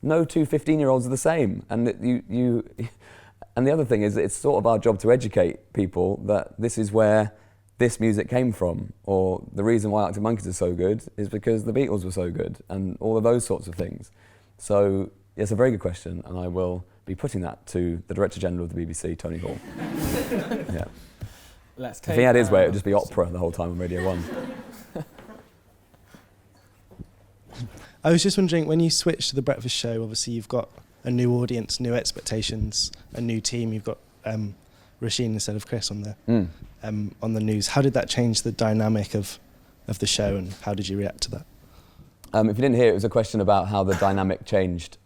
no 2 15-year-olds are the same. And and the other thing is, it's sort of our job to educate people that this is where this music came from, or the reason why Arctic Monkeys are so good is because the Beatles were so good, and all of those sorts of things. So it's a very good question, and I will be putting that to the Director General of the BBC, Tony Hall. Yeah. If he had his way, it would just be opera the whole time on Radio 1. I was just wondering, when you switch to The Breakfast Show, obviously you've got a new audience, new expectations, a new team. You've got Rasheen instead of Chris on the news. How did that change the dynamic of the show, and how did you react to that? If you didn't hear, it was a question about how the dynamic changed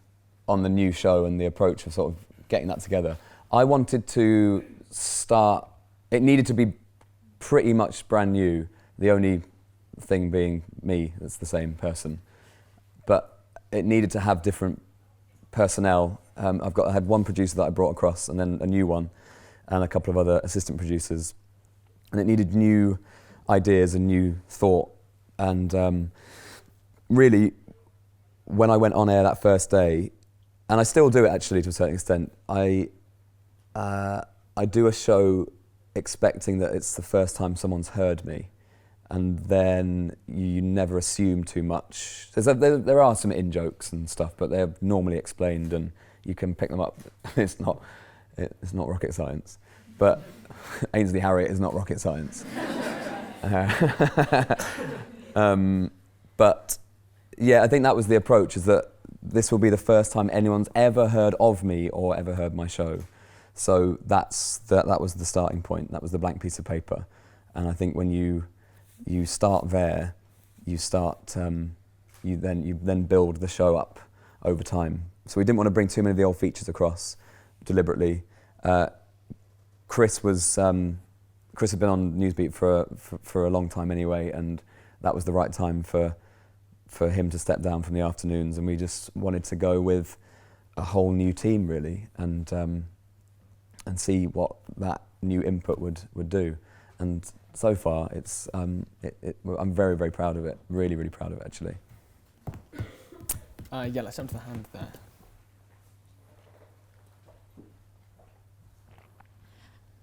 on the new show and the approach of sort of getting that together. I wanted to start, it needed to be pretty much brand new, the only thing being me, that's the same person. But it needed to have different personnel. I had one producer that I brought across, and then a new one, and a couple of other assistant producers. And it needed new ideas and new thought. And really, when I went on air that first day, and I still do it actually to a certain extent, I do a show expecting that it's the first time someone's heard me, and then you never assume too much. There are some in-jokes and stuff, but they're normally explained and you can pick them up. It's It's not rocket science. But Ainsley Harriott is not rocket science. But yeah, I think that was the approach, is that this will be the first time anyone's ever heard of me or ever heard my show. So that was the starting point. That was the blank piece of paper. And I think when you start there, you then build the show up over time. So we didn't want to bring too many of the old features across deliberately. Chris had been on Newsbeat for a long time anyway, and that was the right time for him to step down from the afternoons, and we just wanted to go with a whole new team really, and see what that new input would do. And so far, I'm very, very proud of it. Really, really proud of it, actually. Yeah, let's jump to the hand there.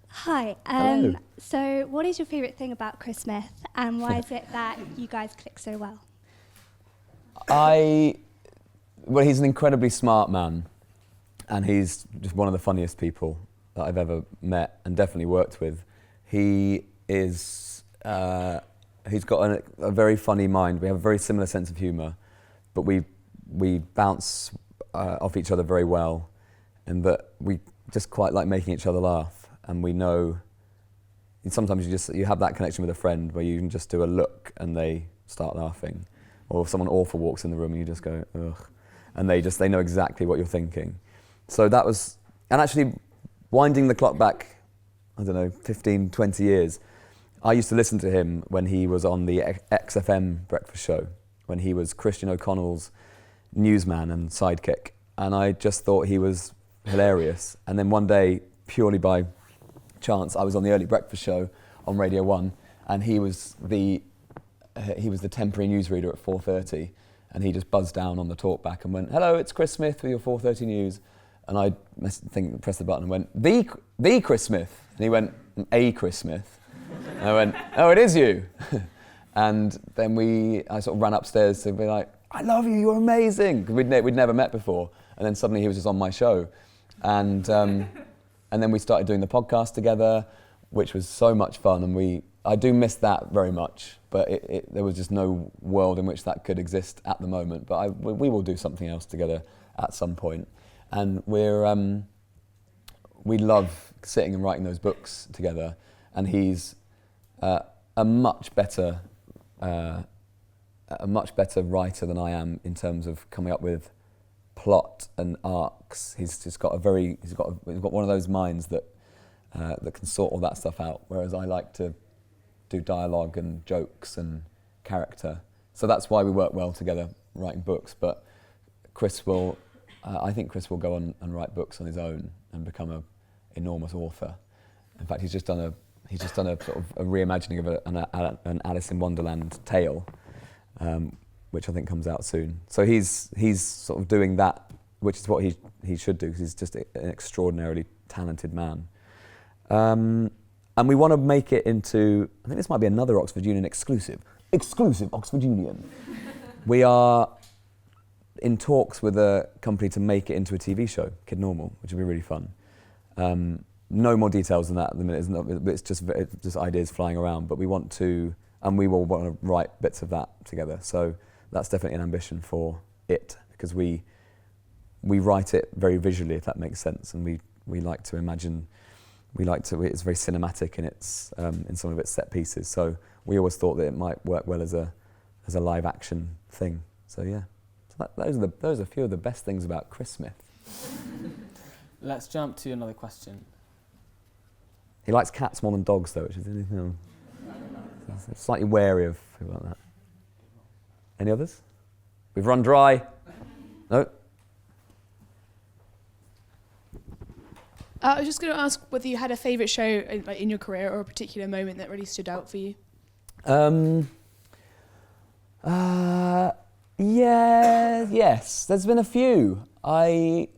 Hi. Hello. So what is your favourite thing about Chris Smith, and why is it that you guys click so well? Well, he's an incredibly smart man, and he's just one of the funniest people that I've ever met and definitely worked with. He's got a very funny mind. We have a very similar sense of humour, but we bounce off each other very well, and that we just quite like making each other laugh. And we know sometimes you have that connection with a friend where you can just do a look and they start laughing, or if someone awful walks in the room and you just go ugh, and they know exactly what you're thinking. So that was, and actually winding the clock back, I don't know, 15, 20 years, I used to listen to him when he was on the XFM breakfast show, when he was Christian O'Connell's newsman and sidekick, and I just thought he was hilarious. And then one day, purely by chance, I was on the early breakfast show on Radio 1, and he was the temporary newsreader at 4:30, and he just buzzed down on the talkback and went, "Hello, it's Chris Smith with your 4:30 news." And I pressed the button and went, the Chris Smith. And he went, "A Chris Smith." And I went, "Oh, it is you." And then I sort of ran upstairs to be like, "I love you, you're amazing." Because we'd never met before. And then suddenly he was just on my show. And then we started doing the podcast together, which was so much fun. And I do miss that very much, but there was just no world in which that could exist at the moment. But we will do something else together at some point. And we love sitting and writing those books together. And he's a much better writer than I am in terms of coming up with plot and arcs. He's got one of those minds that can sort all that stuff out, whereas I like to do dialogue and jokes and character. So that's why we work well together writing books. But I think Chris will go on and write books on his own and become an enormous author. In fact, he's just done a sort of a reimagining of an Alice in Wonderland tale, which I think comes out soon. So he's sort of doing that, which is what he should do, because he's just an extraordinarily talented man. And we want to make it into, I think this might be another Oxford Union exclusive Oxford Union. We are in talks with a company to make it into a TV show, Kid Normal, which would be really fun. No more details than that at the minute. It's just ideas flying around, but we want to, and we will want to write bits of that together. So that's definitely an ambition for it, because we write it very visually, if that makes sense, and we like to imagine. It's very cinematic in some of its set pieces. So we always thought that it might work well as a live action thing. So yeah, those are a few of the best things about Chris Smith. Let's jump to another question. He likes cats more than dogs, though, which is slightly wary of people like that. Any others? We've run dry. No? I was just going to ask whether you had a favourite show in your career, or a particular moment that really stood out for you. Yes, there's been a few. I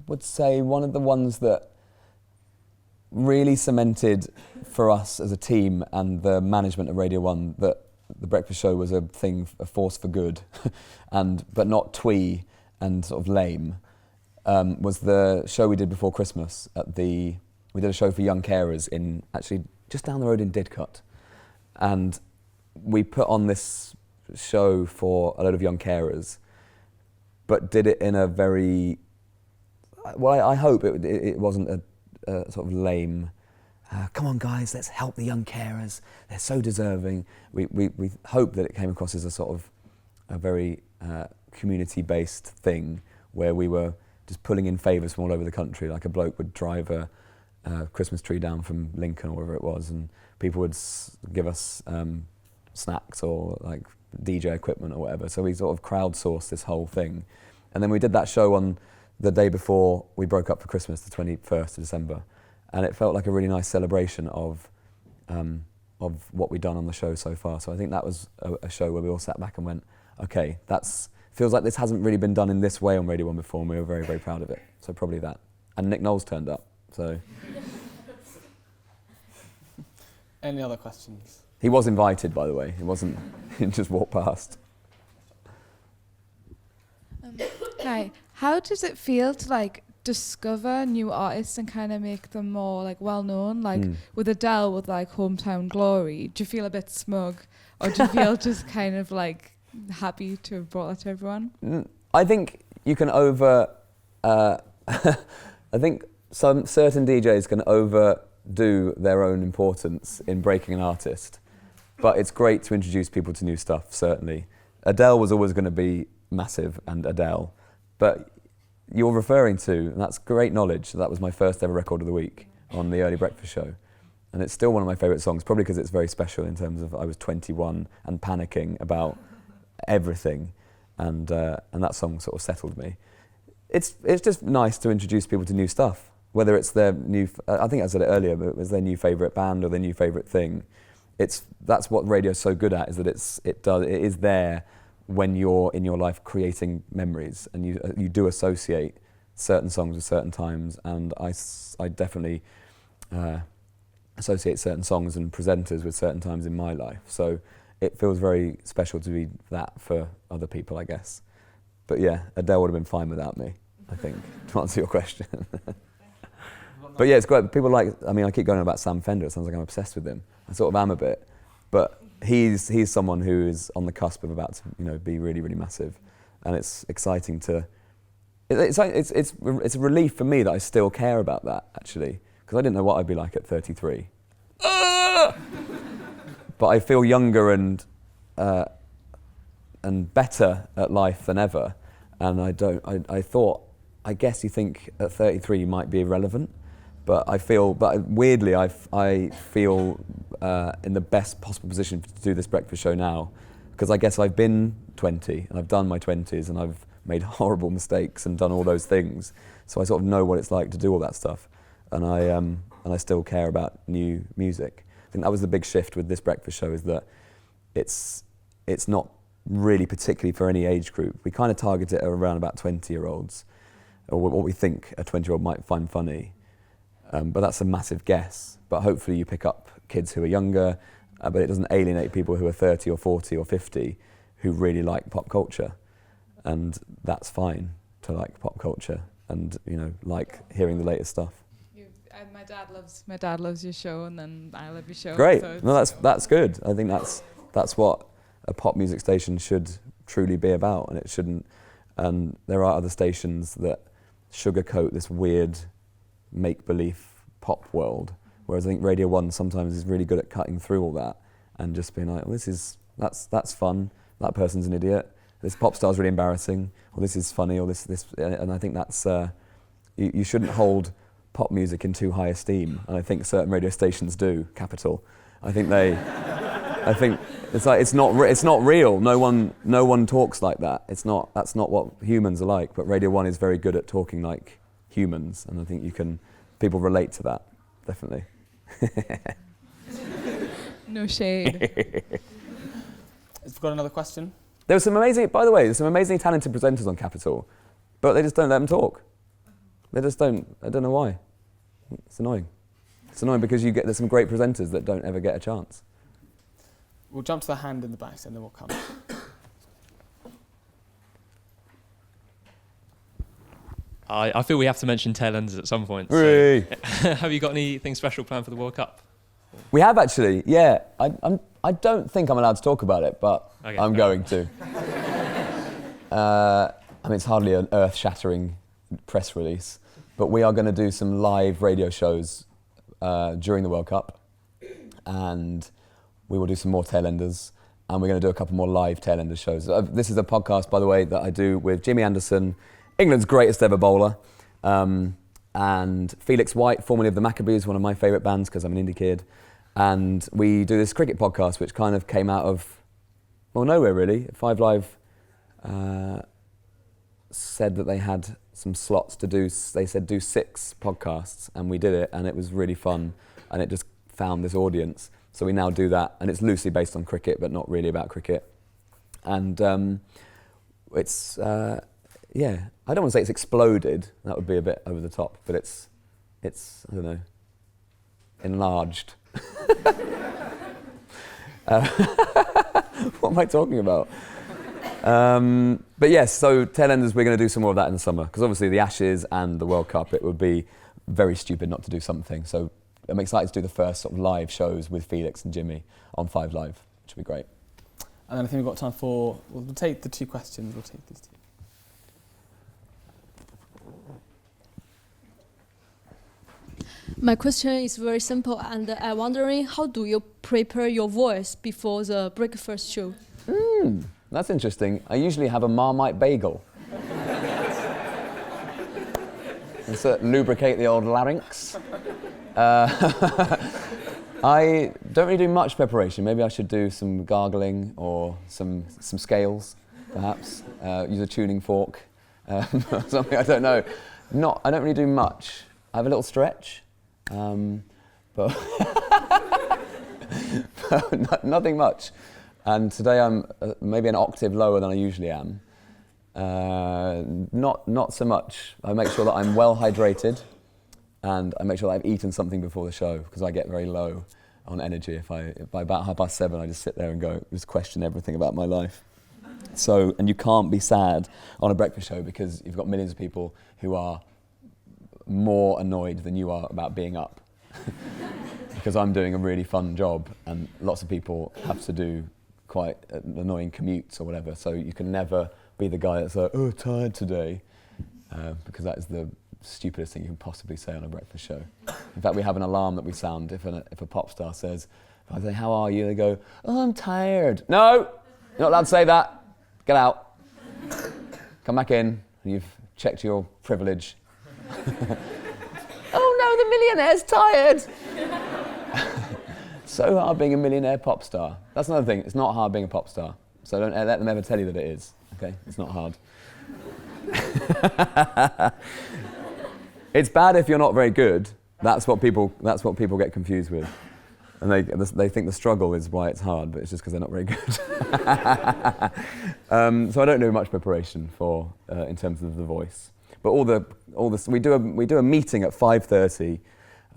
would say one of the ones that really cemented for us as a team and the management of Radio 1 that the breakfast show was a force for good, but not twee and sort of lame, was the show we did before Christmas we did a show for young carers in, actually, just down the road in Didcot. And we put on this show for a load of young carers, but did it in a very, well, I hope it wasn't a sort of lame, come on guys, let's help the young carers, they're so deserving. We hope that it came across as a sort of a very community-based thing where we were just pulling in favours from all over the country, like a bloke would drive a Christmas tree down from Lincoln or wherever it was, and people would give us snacks or like DJ equipment or whatever. So we sort of crowdsourced this whole thing. And then we did that show on the day before we broke up for Christmas, the 21st of December. And it felt like a really nice celebration of what we'd done on the show so far. So I think that was a show where we all sat back and went, okay, feels like this hasn't really been done in this way on Radio 1 before, and we were very, very proud of it. So probably that. And Nick Knowles turned up, so. Any other questions? He was invited, by the way. He wasn't, he just walked past. Hi. How does it feel to like discover new artists and kind of make them more like well known? Like with Adele with like Hometown Glory, do you feel a bit smug, or do you feel just kind of like happy to have brought that to everyone? I think you can I think some certain DJs can overdo their own importance in breaking an artist, but it's great to introduce people to new stuff, certainly. Adele was always going to be massive, and Adele, but you're referring to, and that's great knowledge, that was my first ever record of the week on the Early Breakfast Show. And it's still one of my favourite songs, probably because it's very special in terms of I was 21 and panicking about everything, and that song sort of settled me. It's just nice to introduce people to new stuff, whether it's their new, I think I said it earlier, but it was their new favourite band or their new favourite thing. That's what radio's so good at, is that it is there when you're in your life creating memories, and you do associate certain songs with certain times, and I definitely associate certain songs and presenters with certain times in my life. So it feels very special to be that for other people, I guess. But yeah, Adele would have been fine without me, I think, to answer your question. But yeah, it's great. People I keep going on about Sam Fender. It sounds like I'm obsessed with him. I sort of am a bit. But he's someone who is on the cusp of about to be really, really massive. And it's exciting to... It's a relief for me that I still care about that, actually. Because I didn't know what I'd be like at 33. But I feel younger and better at life than ever. And I guess you think at 33 you might be irrelevant, but weirdly I feel in the best possible position to do this breakfast show now, because I guess I've been 20 and I've done my 20s and I've made horrible mistakes and done all those things. So I sort of know what it's like to do all that stuff, and I still care about new music. I think that was the big shift with this breakfast show, is that it's not really particularly for any age group. We kind of target it around about 20-year-olds, or what we think a 20-year-old might find funny. But that's a massive guess. But hopefully you pick up kids who are younger, but it doesn't alienate people who are 30 or 40 or 50 who really like pop culture. And that's fine to like pop culture and like hearing the latest stuff. My dad loves your show, and then I love your show. Great. So No, that's good. I think that's what a pop music station should truly be about, and it shouldn't. And there are other stations that sugarcoat this weird make-believe pop world, whereas I think Radio 1 sometimes is really good at cutting through all that and just being like, well, that's fun. That person's an idiot. This pop star's really embarrassing. Or this is funny. Or this. And I think that's you shouldn't hold pop music in too high esteem. And I think certain radio stations do. Capital. I think it's like it's not real. No one talks like that. That's not what humans are like. But Radio 1 is very good at talking like humans, and I think people relate to that, definitely. No shade. Have you got another question? There's some amazingly talented presenters on Capital, but they just don't let them talk. They just don't. I don't know why. It's annoying. It's annoying because there's some great presenters that don't ever get a chance. We'll jump to the hand in the back, and then we'll come. I feel we have to mention tailenders at some point. Really? So have you got anything special planned for the World Cup? We have actually, yeah. I don't think I'm allowed to talk about it, but Okay, I'm going to. I mean, it's hardly an earth-shattering press release, but we are going to do some live radio shows during the World Cup, and we will do some more tailenders, and we're going to do a couple more live tailenders shows. This is a podcast, by the way, that I do with Jimmy Anderson, England's greatest ever bowler, and Felix White, formerly of the Maccabees, one of my favourite bands because I'm an indie kid. And we do this cricket podcast, which kind of came out of, well, nowhere really. 5 Live said that they had some slots to do. They said do 6 podcasts, and we did it, and it was really fun, and it just found this audience. So we now do that, and it's loosely based on cricket, but not really about cricket. And it's, yeah, I don't want to say it's exploded. That would be a bit over the top, but it's I don't know, enlarged. What am I talking about? But yes, so tailenders, we're going to do some more of that in the summer, because obviously the Ashes and the World Cup, it would be very stupid not to do something. So I'm excited to do the first sort of live shows with Felix and Jimmy on 5 Live, which will be great. And then I think we've got time for, we'll take the 2 questions, we'll take these 2. My question is very simple, and I'm wondering, how do you prepare your voice before the breakfast show? That's interesting. I usually have a Marmite bagel. And so lubricate the old larynx. I don't really do much preparation. Maybe I should do some gargling or some scales, perhaps. Use a tuning fork, something, I don't know. I don't really do much. I have a little stretch. But nothing much. And today I'm maybe an octave lower than I usually am. Not so much. I make sure that I'm well hydrated, and I make sure that I've eaten something before the show, because I get very low on energy if by about 7:30 I just sit there and just question everything about my life. So, and you can't be sad on a breakfast show, because you've got millions of people who are more annoyed than you are about being up. Because I'm doing a really fun job, and lots of people have to do quite annoying commutes or whatever, so you can never be the guy that's like, oh, tired today, because that is the stupidest thing you can possibly say on a breakfast show. In fact, we have an alarm that we sound if a pop star says, if I say, how are you? They go, oh, I'm tired. No, you're not allowed to say that. Get out. Come back in. You've checked your privilege. Oh no, the millionaire's tired. So hard being a millionaire pop star. That's another thing. It's not hard being a pop star. So don't let them ever tell you that it is. Okay, it's not hard. It's bad if you're not very good. That's what people get confused with, and they think the struggle is why it's hard, but it's just because they're not very good. So I don't do much preparation for in terms of the voice. But we do a meeting at 5:30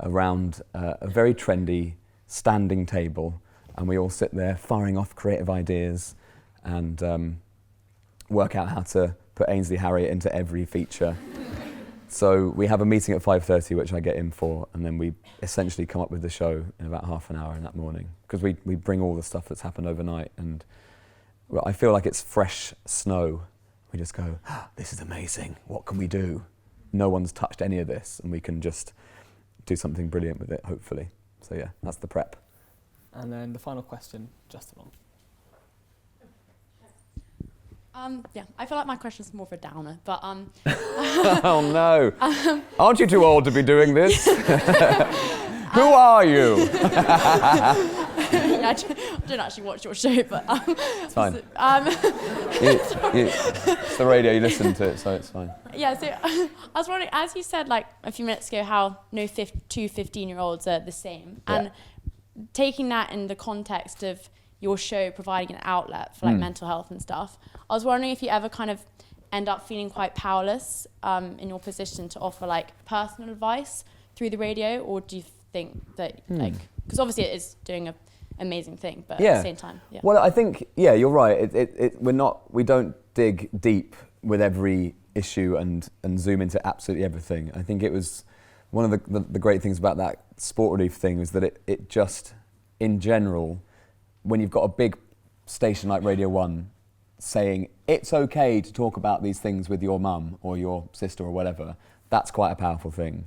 around a very trendy standing table, and we all sit there firing off creative ideas and work out how to put Ainsley Harriott into every feature. So we have a meeting at 5:30, which I get in for, and then we essentially come up with the show in about half an hour in that morning, because we bring all the stuff that's happened overnight, and I feel like it's fresh snow. We just go, this is amazing, what can we do? No one's touched any of this, and we can just do something brilliant with it, hopefully. So yeah, that's the prep. And then the final question, Justin. Yeah, I feel like my question's more of a downer, but Oh no! Aren't you too old to be doing this? Who are you? Yeah, I don't actually watch your show, but it's fine. It's the radio, you listen to it, so it's fine. Yeah, so I was wondering, as you said like a few minutes ago, how no 2 15-year-olds are the same, and taking that in the context of your show providing an outlet for like mental health and stuff, I was wondering if you ever kind of end up feeling quite powerless in your position to offer like personal advice through the radio, or do you think that like, because obviously it is doing an amazing thing, but at the same time, Well, I think you're right. We don't dig deep with every issue and zoom into absolutely everything. I think it was one of the great things about that Sport Relief thing was that it just, in general, when you've got a big station like Radio 1 saying it's okay to talk about these things with your mum or your sister or whatever, that's quite a powerful thing.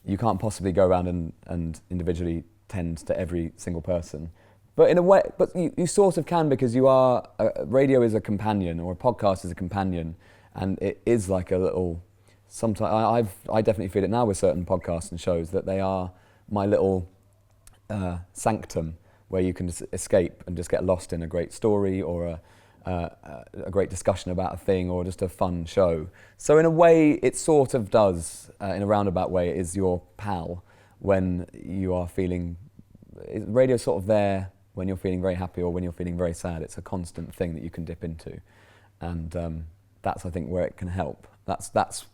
You can't possibly go around and individually tend to every single person. But in a way, but you sort of can, because radio is a companion, or a podcast is a companion, and it is like a little, sometimes I definitely feel it now with certain podcasts and shows, that they are my little sanctum where you can just escape and just get lost in a great story or a great discussion about a thing, or just a fun show. So in a way, it sort of does, in a roundabout way, it is your pal when you are feeling, radio's sort of there when you're feeling very happy or when you're feeling very sad. It's a constant thing that you can dip into. And that's, I think, where it can help. That's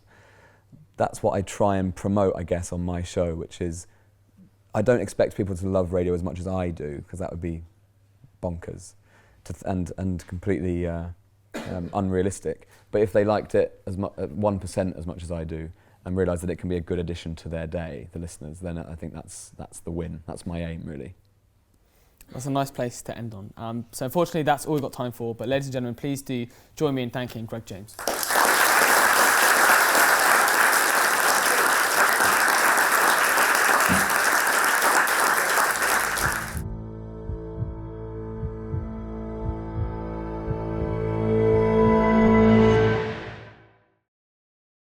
what I try and promote, I guess, on my show, which is, I don't expect people to love radio as much as I do, because that would be bonkers and completely unrealistic. But if they liked it 1% as much as I do, and realise that it can be a good addition to their day, the listeners, then I think that's the win. That's my aim, really. That's a nice place to end on. So unfortunately, that's all we've got time for. But ladies and gentlemen, please do join me in thanking Greg James.